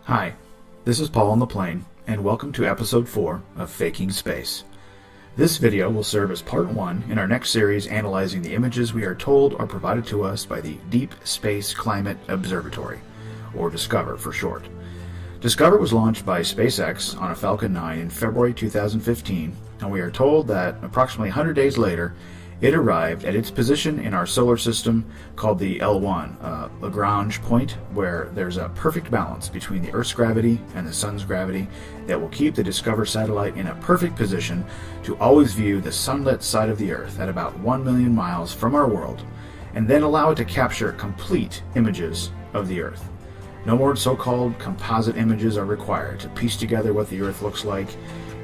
Hi, this is Paul on the plane, and welcome to episode 4 of Faking Space. This video will serve as part 1 in our next series analyzing the images we are told are provided to us by the Deep Space Climate Observatory, or DSCOVR for short. DSCOVR was launched by SpaceX on a Falcon 9 in February 2015, and we are told that approximately 100 days later, it arrived at its position in our solar system called the L1, Lagrange point, where there's a perfect balance between the Earth's gravity and the Sun's gravity that will keep the DSCOVR satellite in a perfect position to always view the sunlit side of the Earth at about 1 million miles from our world, and then allow it to capture complete images of the Earth. No more so-called composite images are required to piece together what the Earth looks like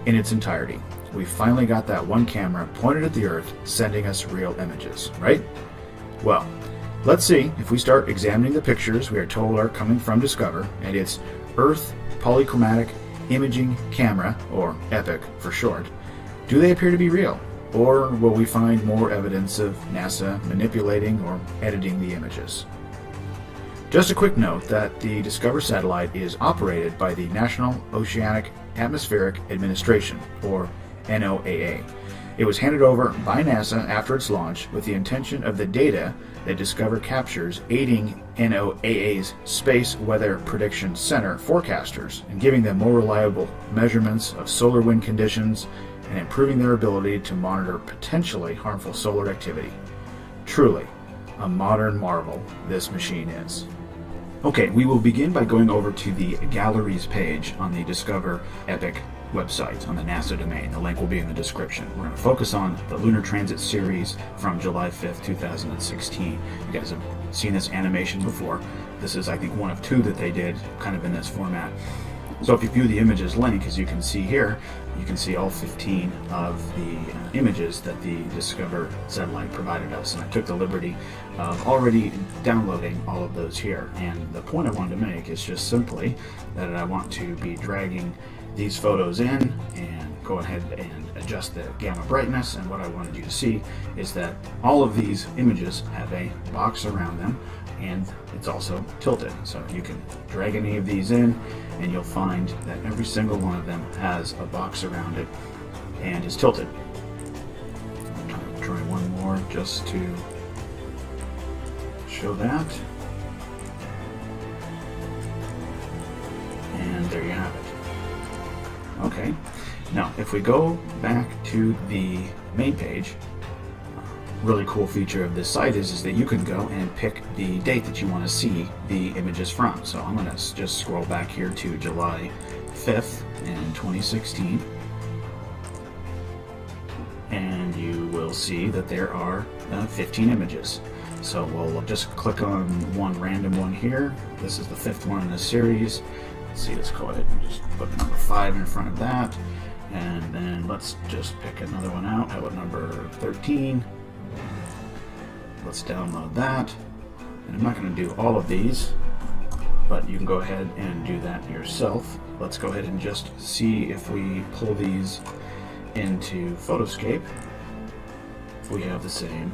in its entirety. We finally got that one camera pointed at the Earth, sending us real images, right? Well, let's see if we start examining the pictures we are told are coming from DSCOVR and its Earth Polychromatic Imaging Camera, or EPIC for short. Do they appear to be real? Or will we find more evidence of NASA manipulating or editing the images? Just a quick note that the DSCOVR satellite is operated by the National Oceanic Atmospheric Administration, or NOAA. It was handed over by NASA after its launch with the intention of the data that DSCOVR captures aiding NOAA's Space Weather Prediction Center forecasters and giving them more reliable measurements of solar wind conditions and improving their ability to monitor potentially harmful solar activity. Truly, a modern marvel this machine is. Okay, we will begin by going over to the Galleries page on the DSCOVR EPIC website on the NASA domain. The link will be in the description. We're going to focus on the Lunar Transit series from July 5th, 2016. You guys have seen this animation before. This is, I think, one of 2 that they did kind of in this format. So if you view the images link, as you can see here, you can see all 15 of the images that the DSCOVR satellite provided us. And I took the liberty of already downloading all of those here. And the point I wanted to make is just simply that I want to be dragging these photos in and go ahead and adjust the gamma brightness. And what I wanted you to see is that all of these images have a box around them, and it's also tilted. So you can drag any of these in and you'll find that every single one of them has a box around it and is tilted. I'm try one more just to show that. And there you have it. Okay, now if we go back to the main page, really cool feature of this site is that you can go and pick the date that you want to see the images from. So I'm going to just scroll back here to July 5th in 2016, and you will see that there are 15 images. So we'll just click on one random one here. This is the 5th one in this series. Let's see, let's go ahead and just put number 5 in front of that, and then let's just pick another one out. How about number 13? Let's download that. And I'm not going to do all of these, but you can go ahead and do that yourself. Let's go ahead and just see if we pull these into Photoscape, if we have the same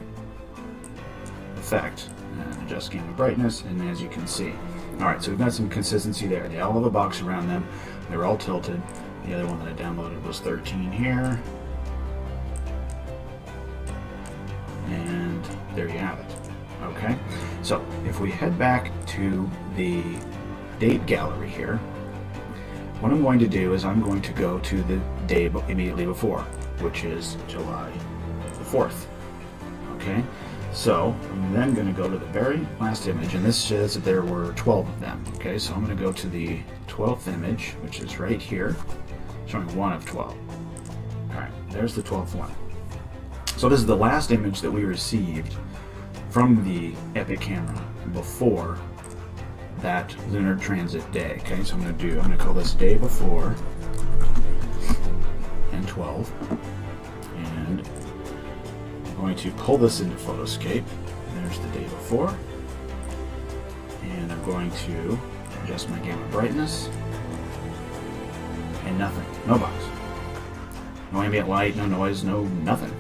effect. And adjust gamma brightness, and as you can see. Alright, so we've got some consistency there. They all have a box around them. They're all tilted. The other one that I downloaded was 13 here. And there you have it. Okay, so if we head back to the date gallery here, what I'm going to do is I'm going to go to the day immediately before, which is July the 4th. Okay, so I'm then going to go to the very last image, and this says that there were 12 of them. Okay, so I'm going to go to the 12th image, which is right here, showing 1 of 12. Alright, there's the 12th one. So this is the last image that we received from the EPIC camera before that lunar transit day. Okay, so I'm going to call this day before and 12, and I'm going to pull this into Photoscape. There's the day before, and I'm going to adjust my gamma brightness, and nothing, no box, no ambient light, no noise, no nothing.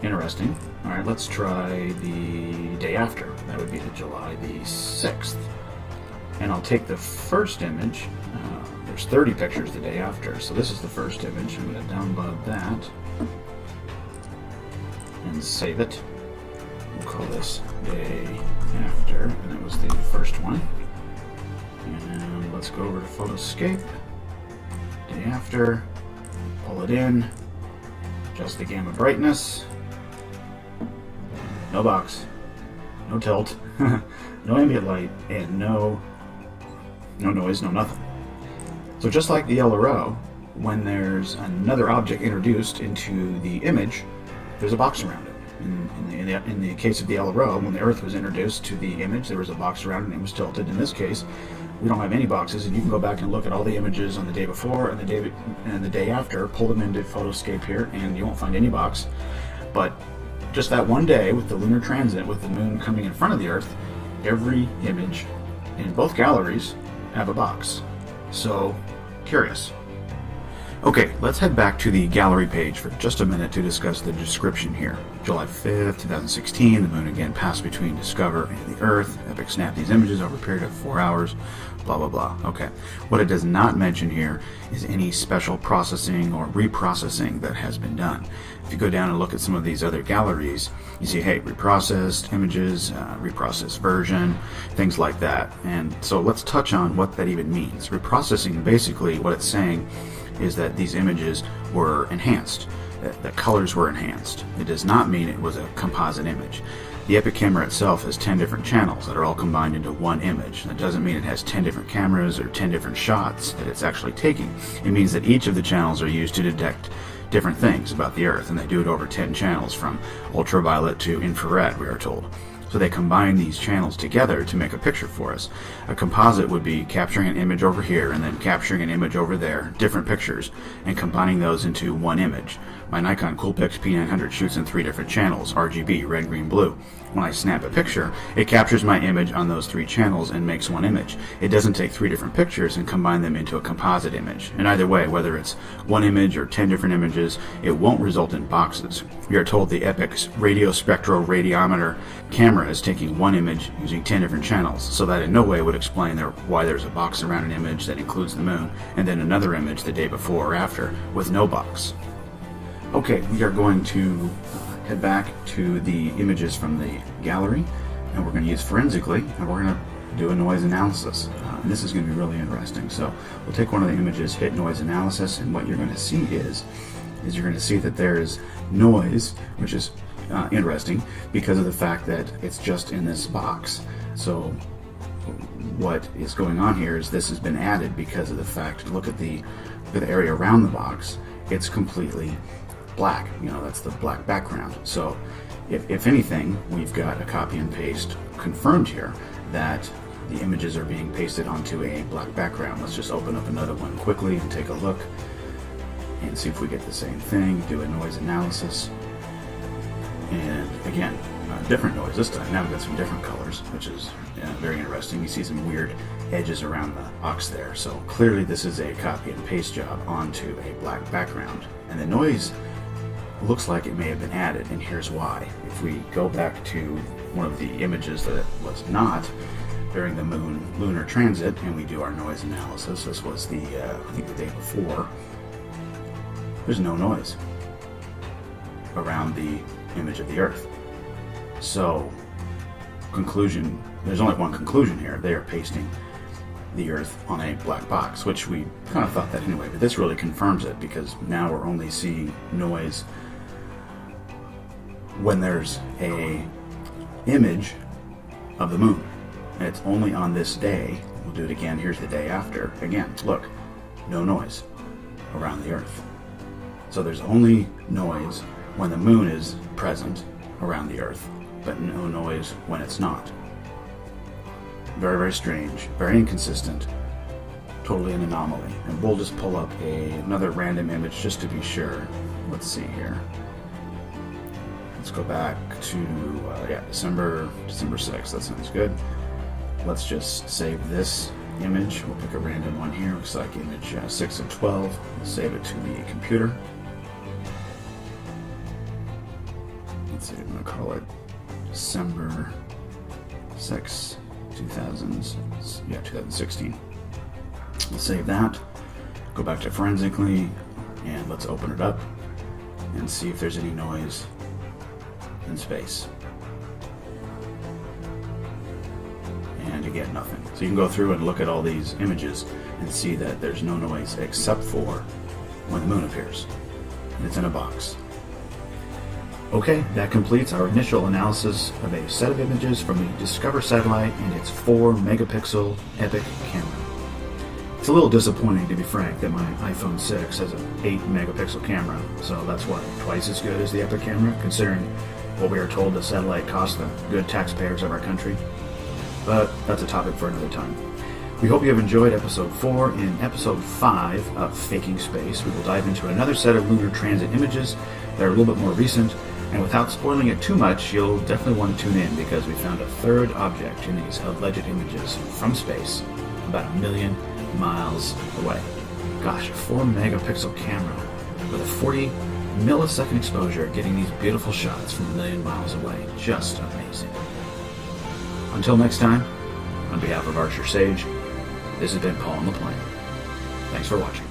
Interesting. Alright, let's try the day after. That would be the July the 6th. and I'll take the first image. There's 30 pictures the day after, so this is the first image. I'm going to download that and save it. We'll call this day after, and that was the first one. And let's go over to Photoscape. Day after, pull it in, adjust the gamma brightness. No box, no tilt, no ambient light, and no noise, no nothing. So just like the LRO, when there's another object introduced into the image, there's a box around it. In the case of the LRO, when the Earth was introduced to the image, there was a box around it and it was tilted. In this case, we don't have any boxes, and you can go back and look at all the images on the day before and the day after, pull them into Photoscape here, and you won't find any box. But just that one day with the lunar transit, with the moon coming in front of the Earth, every image in both galleries have a box. So, curious. Okay, let's head back to the gallery page for just a minute to discuss the description here. July 5th, 2016, the moon again passed between Discover and the Earth. Epic snapped these images over a period of 4 hours, blah, blah, blah. Okay, what it does not mention here is any special processing or reprocessing that has been done. If you go down and look at some of these other galleries, you see, hey, reprocessed images, reprocessed version, things like that. And so let's touch on what that even means. Reprocessing, basically, what it's saying is that these images were enhanced, that the colors were enhanced. It does not mean it was a composite image. The Epic camera itself has 10 different channels that are all combined into one image. That doesn't mean it has 10 different cameras or 10 different shots that it's actually taking. It means that each of the channels are used to detect different things about the Earth, and they do it over 10 channels, from ultraviolet to infrared, we are told. So they combine these channels together to make a picture for us. A composite would be capturing an image over here and then capturing an image over there, different pictures, and combining those into one image. My Nikon Coolpix P900 shoots in 3 different channels, RGB, red, green, blue. When I snap a picture, it captures my image on those 3 channels and makes one image. It doesn't take 3 different pictures and combine them into a composite image. And either way, whether it's one image or 10 different images, it won't result in boxes. We are told the Epic's radio spectro-radiometer camera is taking one image using 10 different channels, so that in no way would explain why there's a box around an image that includes the moon, and then another image the day before or after with no box. Okay, we are going to head back to the images from the gallery, and we're going to use forensically, and we're going to do a noise analysis. And this is going to be really interesting. So we'll take one of the images, hit noise analysis, and what you're going to see is you're going to see that there's noise, which is interesting because of the fact that it's just in this box. So what is going on here is this has been added because of the fact, look at the area around the box, it's completely black. That's the black background. So if anything, we've got a copy and paste confirmed here that the images are being pasted onto a black background. Let's just open up another one quickly and take a look and see if we get the same thing. Do a noise analysis, and again, different noise this time. Now we've got some different colors, which is very interesting. You see some weird edges around the box there. So clearly this is a copy and paste job onto a black background, and the noise looks like it may have been added, and here's why. If we go back to one of the images that was not during the moon lunar transit, and we do our noise analysis, this was I think the day before, there's no noise around the image of the Earth. So, conclusion, there's only one conclusion here. They are pasting the Earth on a black box, which we kind of thought that anyway, but this really confirms it, because now we're only seeing noise when there's a image of the moon, and it's only on this day. We'll do it again. Here's the day after. Again, look, no noise around the Earth. So there's only noise when the moon is present around the Earth, but no noise when it's not. Very, very strange, very inconsistent, totally an anomaly. And we'll just pull up another random image just to be sure. Let's see here. Let's go back to December 6th. That sounds good. Let's just save this image. We'll pick a random one here. Looks like image 6 of 12. We'll save it to the computer. Let's see, I'm going to call it December 6, 2016. Let's save that, go back to forensically, and let's open it up and see if there's any noise in space. And again, nothing. So you can go through and look at all these images and see that there's no noise except for when the moon appears. And it's in a box. Okay, that completes our initial analysis of a set of images from the Discover satellite and its 4-megapixel Epic camera. It's a little disappointing, to be frank, that my iPhone 6 has an 8-megapixel camera, so that's what, twice as good as the Epic camera, considering what we are told the satellite costs the good taxpayers of our country. But that's a topic for another time. We hope you have enjoyed episode 4. In episode 5 of Faking Space, we will dive into another set of lunar transit images that are a little bit more recent, and without spoiling it too much, you'll definitely want to tune in because we found a third object in these alleged images from space about 1 million miles away. Gosh, a 4-megapixel camera with a 40 millisecond exposure getting these beautiful shots from 1 million miles away. Just amazing. Until next time, on behalf of Archer Sage, this has been Paul on the Plane. Thanks for watching.